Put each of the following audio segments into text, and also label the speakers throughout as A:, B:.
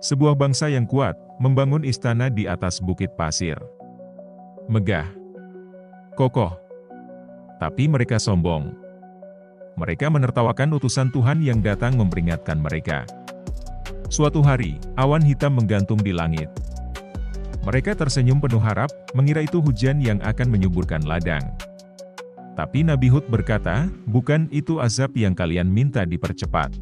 A: Sebuah bangsa yang kuat, membangun istana di atas bukit pasir. Megah. Kokoh. Tapi mereka sombong. Mereka menertawakan utusan Tuhan yang datang memperingatkan mereka. Suatu hari, awan hitam menggantung di langit. Mereka tersenyum penuh harap, mengira itu hujan yang akan menyuburkan ladang. Tapi Nabi Hud berkata, bukan itu azab yang kalian minta dipercepat.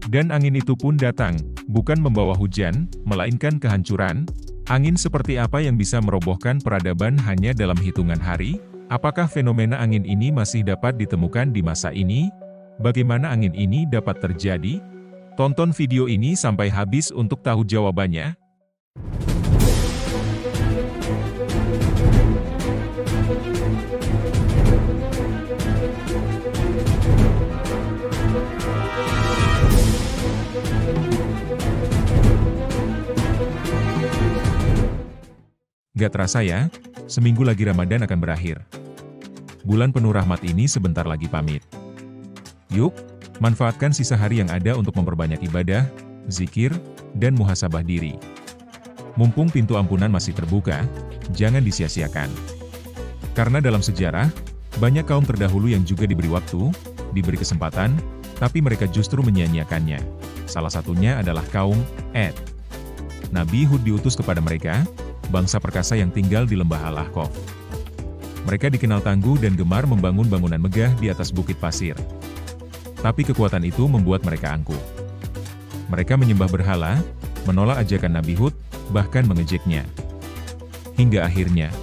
A: Dan angin itu pun datang, bukan membawa hujan, melainkan kehancuran. Angin seperti apa yang bisa merobohkan peradaban hanya dalam hitungan hari? Apakah fenomena angin ini masih dapat ditemukan di masa ini? Bagaimana angin ini dapat terjadi? Tonton video ini sampai habis untuk tahu jawabannya. Gak terasa ya, seminggu lagi Ramadan akan berakhir. Bulan penuh rahmat ini sebentar lagi pamit. Yuk, manfaatkan sisa hari yang ada untuk memperbanyak ibadah, zikir, dan muhasabah diri. Mumpung pintu ampunan masih terbuka, jangan disia-siakan. Karena dalam sejarah, banyak kaum terdahulu yang juga diberi waktu, diberi kesempatan, tapi mereka justru menyia-nyiakannya. Salah satunya adalah kaum Ad. Nabi Hud diutus kepada mereka, bangsa perkasa yang tinggal di lembah Al-Ahqaf. Mereka dikenal tangguh dan gemar membangun bangunan megah di atas bukit pasir. Tapi kekuatan itu membuat mereka angkuh. Mereka menyembah berhala, menolak ajakan Nabi Hud, bahkan mengejeknya. Hingga akhirnya,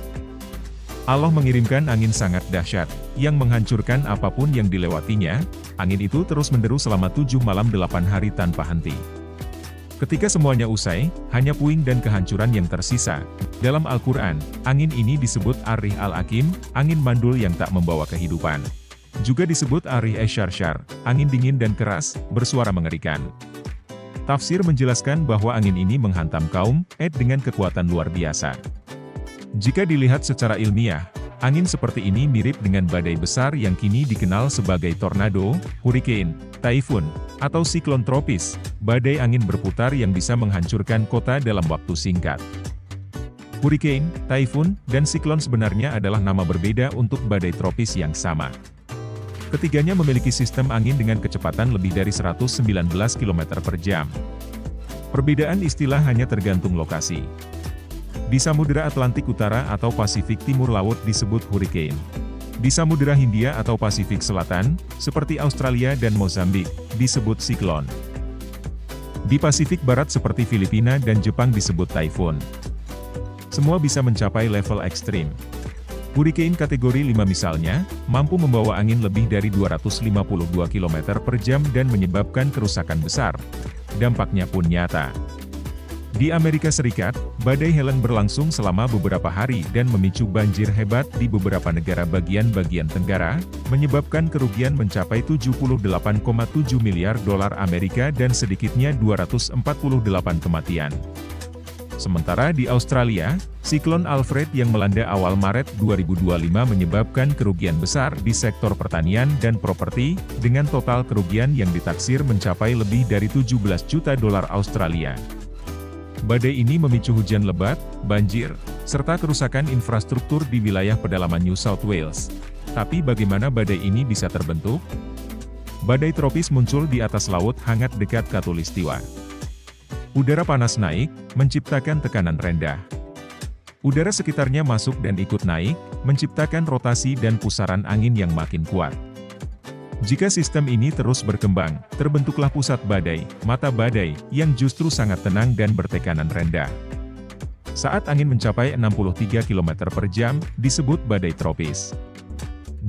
A: Allah mengirimkan angin sangat dahsyat, yang menghancurkan apapun yang dilewatinya. Angin itu terus menderu selama 7 malam 8 hari tanpa henti. Ketika semuanya usai, hanya puing dan kehancuran yang tersisa. Dalam Al-Quran, angin ini disebut Ar-Rih Al-Aqim, angin mandul yang tak membawa kehidupan. Juga disebut Ar-Rih Ash-Sharshar, angin dingin dan keras, bersuara mengerikan. Tafsir menjelaskan bahwa angin ini menghantam kaum Ad dengan kekuatan luar biasa. Jika dilihat secara ilmiah, angin seperti ini mirip dengan badai besar yang kini dikenal sebagai tornado, hurricane, taifun, atau siklon tropis, badai angin berputar yang bisa menghancurkan kota dalam waktu singkat. Hurricane, taifun, dan siklon sebenarnya adalah nama berbeda untuk badai tropis yang sama. Ketiganya memiliki sistem angin dengan kecepatan lebih dari 119 km per jam. Perbedaan istilah hanya tergantung lokasi. Di Samudera Atlantik Utara atau Pasifik Timur Laut disebut hurricane. Di Samudera Hindia atau Pasifik Selatan, seperti Australia dan Mozambik, disebut siklon. Di Pasifik Barat seperti Filipina dan Jepang disebut taifun. Semua bisa mencapai level ekstrim. Hurricane kategori 5 misalnya, mampu membawa angin lebih dari 252 km per jam dan menyebabkan kerusakan besar. Dampaknya pun nyata. Di Amerika Serikat, badai Helen berlangsung selama beberapa hari dan memicu banjir hebat di beberapa negara bagian Tenggara, menyebabkan kerugian mencapai 78,7 miliar dolar Amerika dan sedikitnya 248 kematian. Sementara di Australia, siklon Alfred yang melanda awal Maret 2025 menyebabkan kerugian besar di sektor pertanian dan properti, dengan total kerugian yang ditaksir mencapai lebih dari 17 juta dolar Australia. Badai ini memicu hujan lebat, banjir, serta kerusakan infrastruktur di wilayah pedalaman New South Wales. Tapi bagaimana badai ini bisa terbentuk? Badai tropis muncul di atas laut hangat dekat Khatulistiwa. Udara panas naik, menciptakan tekanan rendah. Udara sekitarnya masuk dan ikut naik, menciptakan rotasi dan pusaran angin yang makin kuat. Jika sistem ini terus berkembang, terbentuklah pusat badai, mata badai, yang justru sangat tenang dan bertekanan rendah. Saat angin mencapai 63 km per jam, disebut badai tropis.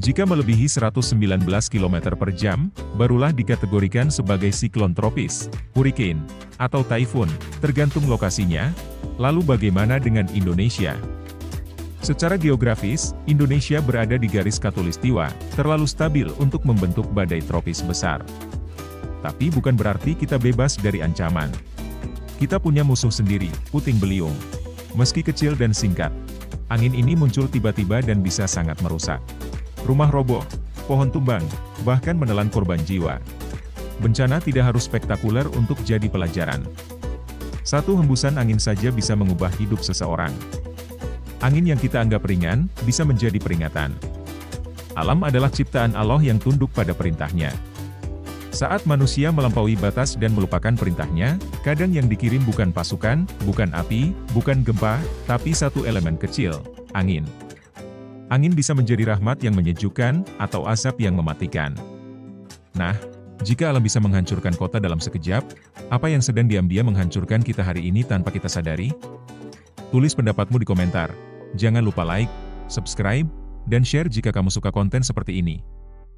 A: Jika melebihi 119 km per jam, barulah dikategorikan sebagai siklon tropis, hurricane, atau taifun, tergantung lokasinya. Lalu bagaimana dengan Indonesia? Secara geografis, Indonesia berada di garis Khatulistiwa, terlalu stabil untuk membentuk badai tropis besar. Tapi bukan berarti kita bebas dari ancaman. Kita punya musuh sendiri, puting beliung. Meski kecil dan singkat, angin ini muncul tiba-tiba dan bisa sangat merusak. Rumah roboh, pohon tumbang, bahkan menelan korban jiwa. Bencana tidak harus spektakuler untuk jadi pelajaran. Satu hembusan angin saja bisa mengubah hidup seseorang. Angin yang kita anggap ringan, bisa menjadi peringatan. Alam adalah ciptaan Allah yang tunduk pada perintahnya. Saat manusia melampaui batas dan melupakan perintahnya, kadang yang dikirim bukan pasukan, bukan api, bukan gempa, tapi satu elemen kecil, angin. Angin bisa menjadi rahmat yang menyejukkan, atau asap yang mematikan. Nah, jika alam bisa menghancurkan kota dalam sekejap, apa yang sedang diam-diam menghancurkan kita hari ini tanpa kita sadari? Tulis pendapatmu di komentar. Jangan lupa like, subscribe, dan share jika kamu suka konten seperti ini.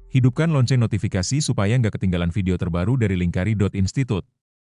A: Hidupkan lonceng notifikasi supaya nggak ketinggalan video terbaru dari Lingkari.Institute.